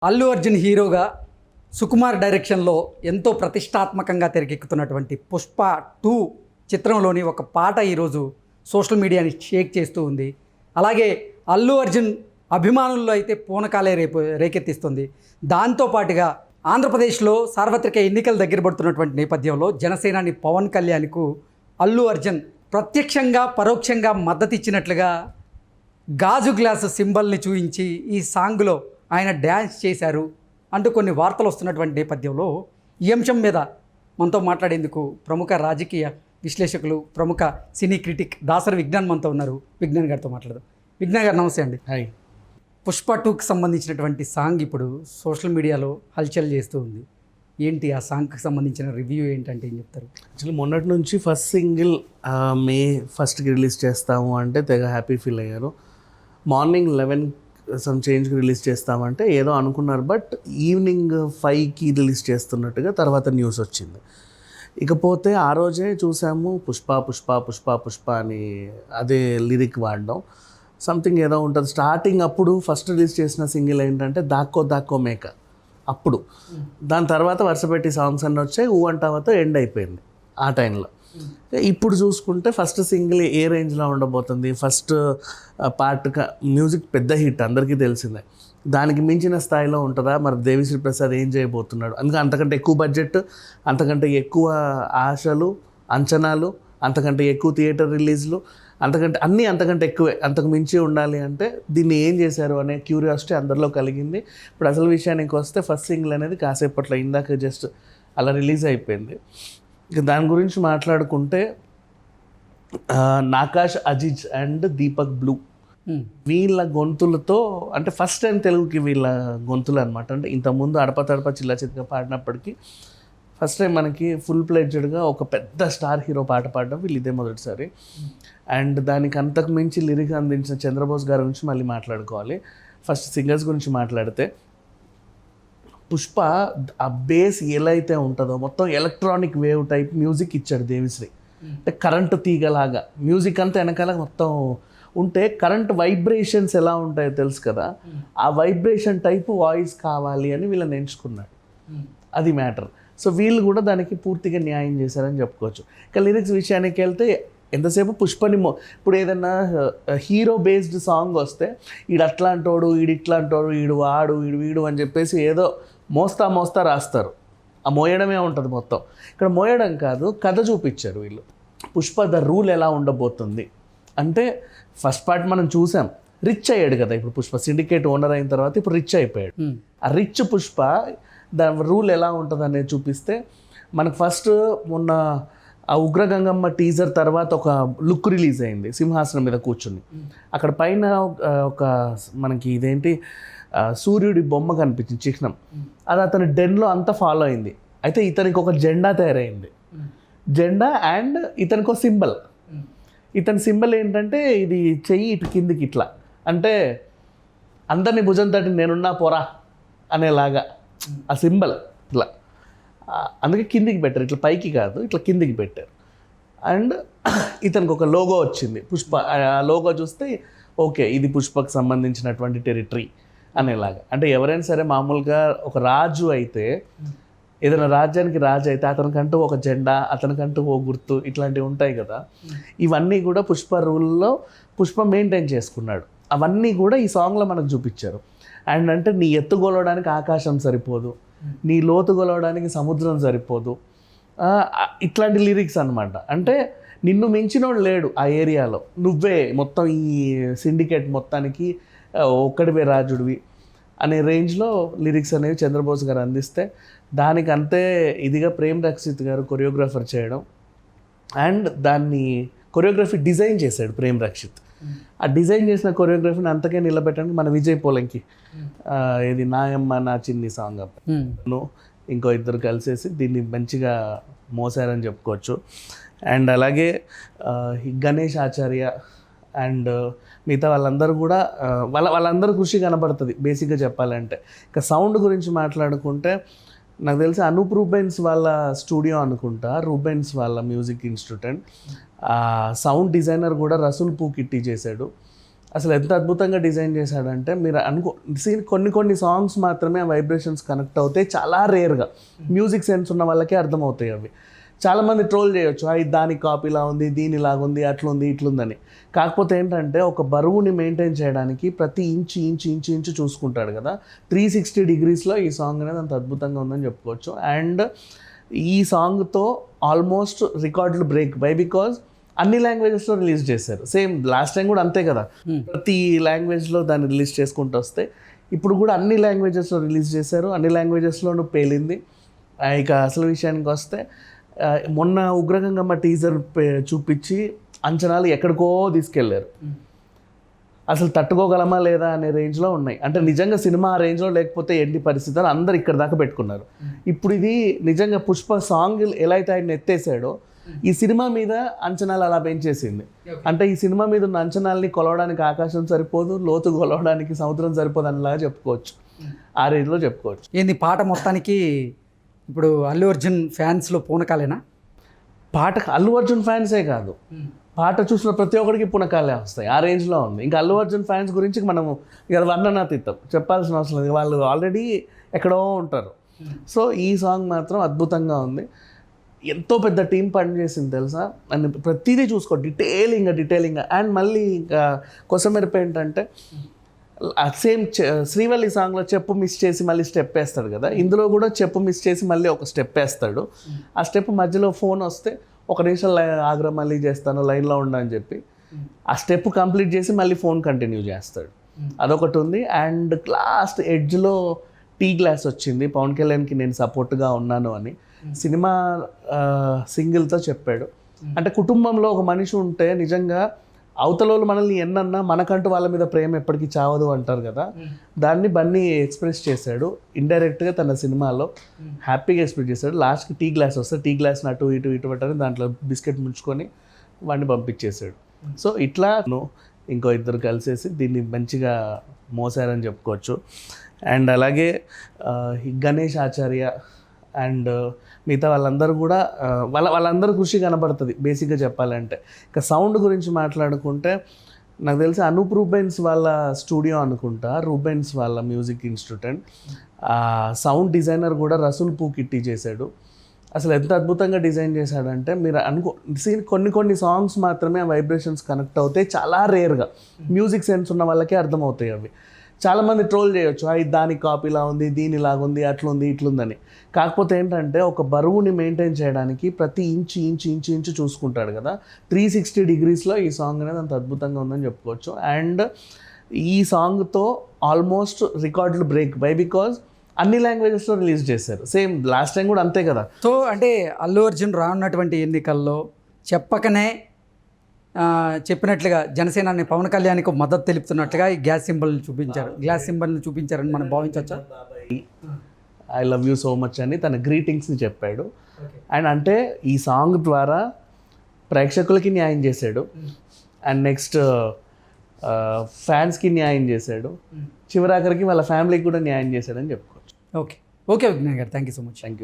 అల్లు అర్జున్ హీరోగా సుకుమార్ డైరెక్షన్లో ఎంతో ప్రతిష్టాత్మకంగా తెరకెక్కుతున్నటువంటి పుష్ప 2 చిత్రంలోని ఒక పాట ఈరోజు సోషల్ మీడియాని షేక్ చేస్తూ ఉంది. అలాగే అల్లు అర్జున్ అభిమానుల్లో అయితే పూనకాలే రేకెత్తిస్తుంది. దాంతోపాటుగా ఆంధ్రప్రదేశ్లో సార్వత్రిక ఎన్నికలు దగ్గర పడుతున్నటువంటి నేపథ్యంలో జనసేనాని పవన్ కళ్యాణ్కు అల్లు అర్జున్ ప్రత్యక్షంగా పరోక్షంగా మద్దతు ఇచ్చినట్లుగా గాజు గ్లాసు సింబల్ని చూపించి ఈ సాంగ్లో ఆయన డ్యాన్స్ చేశారు అంటూ కొన్ని వార్తలు వస్తున్నటువంటి నేపథ్యంలో ఈ అంశం మీద మనతో మాట్లాడేందుకు ప్రముఖ రాజకీయ విశ్లేషకులు, ప్రముఖ సినీ క్రిటిక్ దాసరి విజ్ఞాన్ మనతో ఉన్నారు. విజ్ఞాన్ గారితో మాట్లాడదాం. విజ్ఞాన్ గారు నమస్తే అండి. హాయ్. పుష్ప 2కి సంబంధించినటువంటి సాంగ్ ఇప్పుడు సోషల్ మీడియాలో హల్చల్ చేస్తూ ఉంది. ఏంటి ఆ సాంగ్కి సంబంధించిన రివ్యూ ఏంటంటే ఏం చెప్తారు? యాక్చువల్లీ మొన్నటి నుంచి ఫస్ట్ సింగిల్ మే 1కి రిలీజ్ చేస్తాము అంటే తెగ హ్యాపీ ఫీల్ అయ్యారు. మార్నింగ్ 11 సమ్ చేంజ్కి రిలీజ్ చేస్తామంటే ఏదో అనుకున్నారు, బట్ ఈవినింగ్ 5కి రిలీజ్ చేస్తున్నట్టుగా తర్వాత న్యూస్ వచ్చింది. ఇకపోతే ఆ రోజే చూసాము పుష్ప పుష్ప పుష్ప పుష్ప అని అదే లిరిక్ వాడడం. సంథింగ్ ఏదో ఉంటుంది స్టార్టింగ్. అప్పుడు ఫస్ట్ రిలీజ్ చేసిన సింగిల్ ఏంటంటే దాక్కో దాక్కో మేక. అప్పుడు దాని తర్వాత వరుసపెట్టి సాంగ్స్ అన్నీ వచ్చాయి. ఊ అంటావతో ఎండ్ అయిపోయింది ఆ టైంలో. ఇప్పుడు చూసుకుంటే ఫస్ట్ సింగిల్ ఏ రేంజ్లో ఉండబోతుంది, ఫస్ట్ పార్ట్ మ్యూజిక్ పెద్ద హిట్ అందరికీ తెలిసిందే. దానికి మించిన స్థాయిలో ఉంటుందా? మరి దేవిశ్రీ ప్రసాద్ ఏం చేయబోతున్నాడు? అందుకే అంతకంటే ఎక్కువ బడ్జెట్, అంతకంటే ఎక్కువ ఆశలు, అంచనాలు, అంతకంటే ఎక్కువ థియేటర్ రిలీజ్లు, అంతకంటే ఎక్కువే, అంతకు మించి ఉండాలి. అంటే దీన్ని ఏం చేశారు అనే క్యూరియాసిటీ అందరిలో కలిగింది. ఇప్పుడు అసలు విషయానికి వస్తే ఫస్ట్ సింగిల్ అనేది కాసేపట్లో ఇందాక జస్ట్ అలా రిలీజ్ అయిపోయింది. ఇక దాని గురించి మాట్లాడుకుంటే నాకాష్ అజిజ్ అండ్ దీపక్ బ్లూ వీళ్ళ గొంతులతో, అంటే ఫస్ట్ టైం తెలుగుకి వీళ్ళ గొంతులు అనమాట. అంటే ఇంతకుముందు అడప తడప చిల్ల చితక పాడినప్పటికీ ఫస్ట్ టైం మనకి ఫుల్ ప్లెడ్జ్డ్గా ఒక పెద్ద స్టార్ హీరో పాట పాడడం వీళ్ళు ఇదే మొదటిసారి. అండ్ దానికి అంతకు మించి లిరిక్ అందించిన చంద్రబోస్ గారి గురించి మళ్ళీ మాట్లాడుకోవాలి. ఫస్ట్ సింగర్స్ గురించి మాట్లాడితే పుష్ప ఆ బేస్ ఎలా అయితే ఉంటుందో మొత్తం ఎలక్ట్రానిక్ వేవ్ టైప్ మ్యూజిక్ ఇచ్చాడు దేవిశ్రీ. అంటే కరెంటు తీగలాగా మ్యూజిక్ అంతా వెనకాల మొత్తం ఉంటే కరెంట్ వైబ్రేషన్స్ ఎలా ఉంటాయో తెలుసు కదా, ఆ వైబ్రేషన్ టైపు వాయిస్ కావాలి అని వీళ్ళని ఎంచుకున్నాడు. అది మ్యాటర్. సో వీళ్ళు కూడా దానికి పూర్తిగా న్యాయం చేశారని చెప్పుకోవచ్చు. ఇక లిరిక్స్ విషయానికి వెళ్తే ఎంతసేపు పుష్పని ఇప్పుడు ఏదన్నా హీరో బేస్డ్ సాంగ్ వస్తే ఈడు అట్లాంటోడు, ఈడు ఇట్లాంటోడు, ఈడు వాడు, ఈడు వీడు అని చెప్పేసి ఏదో మోస్తా రాస్తారు. ఆ మోయడమే ఉంటుంది మొత్తం. ఇక్కడ మోయడం కాదు, కథ చూపించారు వీళ్ళు. పుష్ప ద రూల్ ఎలా ఉండబోతుంది అంటే ఫస్ట్ పార్ట్ మనం చూసాం, రిచ్ అయ్యాడు కదా. ఇప్పుడు పుష్ప సిండికేట్ ఓనర్ అయిన తర్వాత ఇప్పుడు రిచ్ అయిపోయాడు. ఆ రిచ్ పుష్ప దాని రూల్ ఎలా ఉంటుంది అనేది చూపిస్తే మనకు ఫస్ట్ మొన్న ఆ ఉగ్రగంగమ్మ టీజర్ తర్వాత ఒక లుక్ రిలీజ్ అయింది సింహాసనం మీద కూర్చుని. అక్కడ పైన ఒక మనకి ఇదేంటి సూర్యుడి బొమ్మ కనిపించింది, చిహ్నం. అది అతని డెన్లో అంతా ఫాలో అయింది. అయితే ఇతనికి ఒక జెండా తయారైంది. జెండా అండ్ ఇతనికి ఒక సింబల్. ఇతని సింబల్ ఏంటంటే ఇది చెయ్యి ఇటు కిందికి ఇట్లా, అంటే అందరినీ భుజం తట్టి నేనున్నా పోరా అనేలాగా ఆ సింబల్ ఇట్లా. అందుకే కిందికి పెట్టారు, ఇట్లా పైకి కాదు, ఇట్లా కిందికి పెట్టారు. అండ్ ఇతనికి ఒక లోగో వచ్చింది పుష్ప. ఆ లోగో చూస్తే ఓకే ఇది పుష్పకు సంబంధించినటువంటి టెరిటరీ అనేలాగా. అంటే ఎవరైనా సరే మామూలుగా ఒక రాజు అయితే, ఏదైనా రాజ్యానికి రాజు అయితే అతనికంటూ ఒక జెండా, అతనికంటూ ఓ గుర్తు, ఇట్లాంటివి ఉంటాయి కదా. ఇవన్నీ కూడా పుష్ప రూల్లో పుష్ప మెయింటైన్ చేసుకున్నాడు. అవన్నీ కూడా ఈ సాంగ్లో మనకు చూపించారు. అండ్ అంటే నీ ఎత్తు కొలవడానికి ఆకాశం సరిపోదు, నీ లోతు కొలవడానికి సముద్రం సరిపోదు, ఇట్లాంటి లిరిక్స్ అనమాట. అంటే నిన్ను మించినోడు లేడు ఆ ఏరియాలో, నువ్వే మొత్తం ఈ సిండికేట్ మొత్తానికి ఒక్కడివే రాజుడివి అనే రేంజ్లో లిరిక్స్ అనేవి చంద్రబోస్ గారు అందిస్తే, దానికి అంతే ఇదిగా ప్రేమ్ రక్షిత్ గారు కొరియోగ్రాఫర్ చేయడం. అండ్ దాన్ని కొరియోగ్రఫీ డిజైన్ చేశాడు ప్రేమ్ రక్షిత్. ఆ డిజైన్ చేసిన కొరియోగ్రఫీని అంతకే నిలబెట్టడానికి మన విజయ్ పోలంకి ఇది నాయమ్మ నా చిన్ని సాంగ్ ఇంకో ఇద్దరు కలిసేసి దీన్ని మంచిగా మోసారని చెప్పుకోవచ్చు. అండ్ అలాగే గణేష్ ఆచార్య అండ్ మిగతా వాళ్ళందరూ కూడా వాళ్ళందరూ కృషి కనబడుతుంది బేసిక్గా చెప్పాలంటే. ఇక సౌండ్ గురించి మాట్లాడుకుంటే నాకు తెలిసి అనూప్ రూబెన్స్ వాళ్ళ స్టూడియో అనుకుంటా, రూబెన్స్ వాళ్ళ మ్యూజిక్ ఇన్స్టిట్యూట్. సౌండ్ డిజైనర్ కూడా రసూల్ పూకిట్టి చేశాడు. అసలు ఎంత అద్భుతంగా డిజైన్ చేశాడంటే మీరు కొన్ని సాంగ్స్ మాత్రమే ఆ వైబ్రేషన్స్ కనెక్ట్ అవుతాయి, చాలా రేర్గా మ్యూజిక్ సెన్స్ ఉన్న వాళ్ళకే అర్థమవుతాయి అవి. చాలామంది ట్రోల్ చేయొచ్చు, దానికి కాపీలా ఉంది, దీనిలాగా ఉంది, అట్లుంది ఇట్లుందని. కాకపోతే ఏంటంటే ఒక బరువుని మెయింటైన్ చేయడానికి ప్రతి ఇంచు చూసుకుంటాడు కదా. 360 degreesలో ఈ సాంగ్ అనేది అంత అద్భుతంగా ఉందని చెప్పుకోవచ్చు. అండ్ ఈ సాంగ్తో ఆల్మోస్ట్ రికార్డులు బ్రేక్ బై, బికాజ్ అన్ని లాంగ్వేజెస్లో రిలీజ్ చేశారు. సేమ్ లాస్ట్ టైం కూడా అంతే కదా, ప్రతి లాంగ్వేజ్లో దాన్ని రిలీజ్ చేసుకుంటూ వస్తే ఇప్పుడు కూడా అన్ని లాంగ్వేజెస్లో రిలీజ్ చేశారు, అన్ని లాంగ్వేజెస్లోనూ పేలింది. ఇక అసలు విషయానికి వస్తే మొన్న ఉగ్రగంగమ్మ టీజర్ చూపించి అంచనాలు ఎక్కడికో తీసుకెళ్లారు. అసలు తట్టుకోగలమా లేదా అనే రేంజ్లో ఉన్నాయి. అంటే నిజంగా సినిమా ఆ రేంజ్లో లేకపోతే ఏంటి పరిస్థితులు అందరు ఇక్కడ దాకా పెట్టుకున్నారు. ఇప్పుడు ఇది నిజంగా పుష్ప సాంగ్ ఎలా అయితే ఆయన ఎత్తేసాడో ఈ సినిమా మీద అంచనాలు అలా పెంచేసింది. అంటే ఈ సినిమా మీద ఉన్న అంచనాల్ని కొలవడానికి ఆకాశం సరిపోదు, లోతు కొలవడానికి సముద్రం సరిపోదు అనేలాగా చెప్పుకోవచ్చు, ఆ రేంజ్లో చెప్పుకోవచ్చు. ఏంది పాట మొత్తానికి ఇప్పుడు అల్లు అర్జున్ ఫ్యాన్స్లో పూనకాలేనా? పాటకు అల్లు అర్జున్ ఫ్యాన్సే కాదు, పాట చూసిన ప్రతి ఒక్కరికి పునకాలే వస్తాయి, ఆ రేంజ్లో ఉంది. ఇంకా అల్లు అర్జున్ ఫ్యాన్స్ గురించి మనము ఇక వర్ణనాతీతం, చెప్పాల్సిన అవసరం లేదు, వాళ్ళు ఆల్రెడీ ఎక్కడో ఉంటారు. సో ఈ సాంగ్ మాత్రం అద్భుతంగా ఉంది. ఎంతో పెద్ద టీం పనిచేసింది తెలుసా, అండ్ ప్రతిదీ చూసుకో డీటెయిలింగ్గా. అండ్ మళ్ళీ ఇంకా కొసమెరుపు ఏంటంటే సేమ్ శ్రీవల్లి సాంగ్లో చెప్పు మిస్ చేసి మళ్ళీ స్టెప్ వేస్తాడు కదా, ఇందులో కూడా చెప్పు మిస్ చేసి మళ్ళీ ఒక స్టెప్ వేస్తాడు. ఆ స్టెప్ మధ్యలో ఫోన్ వస్తే 1 నిమిషం ఆగ్రా మళ్ళీ చేస్తాను లైన్లో ఉండని చెప్పి ఆ స్టెప్ కంప్లీట్ చేసి మళ్ళీ ఫోన్ కంటిన్యూ చేస్తాడు, అదొకటి ఉంది. అండ్ లాస్ట్ ఎడ్జ్లో టీ గ్లాస్ వచ్చింది, పవన్ కళ్యాణ్కి నేను సపోర్ట్గా ఉన్నాను అని సినిమా సింగిల్తో చెప్పాడు. అంటే కుటుంబంలో ఒక మనిషి ఉంటే నిజంగా అవతలోళ్ళు మనల్ని ఎన్నన్నా మనకంటూ వాళ్ళ మీద ప్రేమ ఎప్పటికీ చావదు అంటారు కదా, దాన్ని బన్నీ ఎక్స్ప్రెస్ చేశాడు ఇండైరెక్ట్గా తన సినిమాలో, హ్యాపీగా ఎక్స్ప్రెస్ చేశాడు. లాస్ట్కి టీ గ్లాస్ వస్తే టీ గ్లాస్ని అటు ఇటు పట్టని దాంట్లో బిస్కెట్ ముంచుకొని వాడిని పంపించేశాడు. సో ఇట్లా ఇంకో ఇద్దరు కలిసేసి దీన్ని మంచిగా మోసారని చెప్పుకోవచ్చు. అండ్ అలాగే గణేష్ ఆచార్య అండ్ మిగతా వాళ్ళందరూ కూడా వాళ్ళందరూ కృషి కనబడుతుంది బేసిక్గా చెప్పాలంటే. ఇంకా సౌండ్ గురించి మాట్లాడుకుంటే నాకు తెలిసి అనూప్ రూబెన్స్ వాళ్ళ స్టూడియో అనుకుంటా, రూబెన్స్ వాళ్ళ మ్యూజిక్ ఇన్స్టిట్యూట్, సౌండ్ డిజైనర్ కూడా రసూల్ పూకిట్టి చేశాడు. అసలు ఎంత అద్భుతంగా డిజైన్ చేశాడంటే మీరు కొన్ని సాంగ్స్ మాత్రమే ఆ వైబ్రేషన్స్ కనెక్ట్ అవుతాయి, చాలా రేర్గా మ్యూజిక్ సెన్స్ ఉన్న వాళ్ళకే అర్థమవుతాయి అవి. చాలామంది ట్రోల్ చేయొచ్చు, దానికి కాపీలా ఉంది, దీనిలాగా ఉంది, అట్లుంది ఇట్లుందని. కాకపోతే ఏంటంటే ఒక బరువుని మెయింటైన్ చేయడానికి ప్రతి ఇంచు చూసుకుంటాడు కదా. 360 degreesలో ఈ సాంగ్ అనేది అంత అద్భుతంగా ఉందని చెప్పుకోవచ్చు. అండ్ ఈ సాంగ్తో ఆల్మోస్ట్ రికార్డులు బ్రేక్ బై, బికాజ్ అన్ని లాంగ్వేజెస్లో రిలీజ్ చేశారు. సేమ్ లాస్ట్ టైం కూడా అంతే కదా. సో అంటే అల్లు అర్జున్ రానున్నటువంటి ఎన్నికల్లో చెప్పకనే చెప్పినట్లుగా జనసేనాని పవన్ కళ్యాణ్కి మద్దతు తెలుపుతున్నట్లుగా ఈ గ్లాస్ సింబల్ని చూపించారని మనం భావించవచ్చా? I love you so much అని తన గ్రీటింగ్స్ని చెప్పాడు. అండ్ అంటే ఈ సాంగ్ ద్వారా ప్రేక్షకులకి న్యాయం చేశాడు, అండ్ నెక్స్ట్ ఫ్యాన్స్కి న్యాయం చేశాడు, చివరాఖరికి వాళ్ళ ఫ్యామిలీకి కూడా న్యాయం చేశాడని చెప్పుకోవచ్చు. ఓకే విజ్ఞాన్ గారు, thank you so much. Thank you.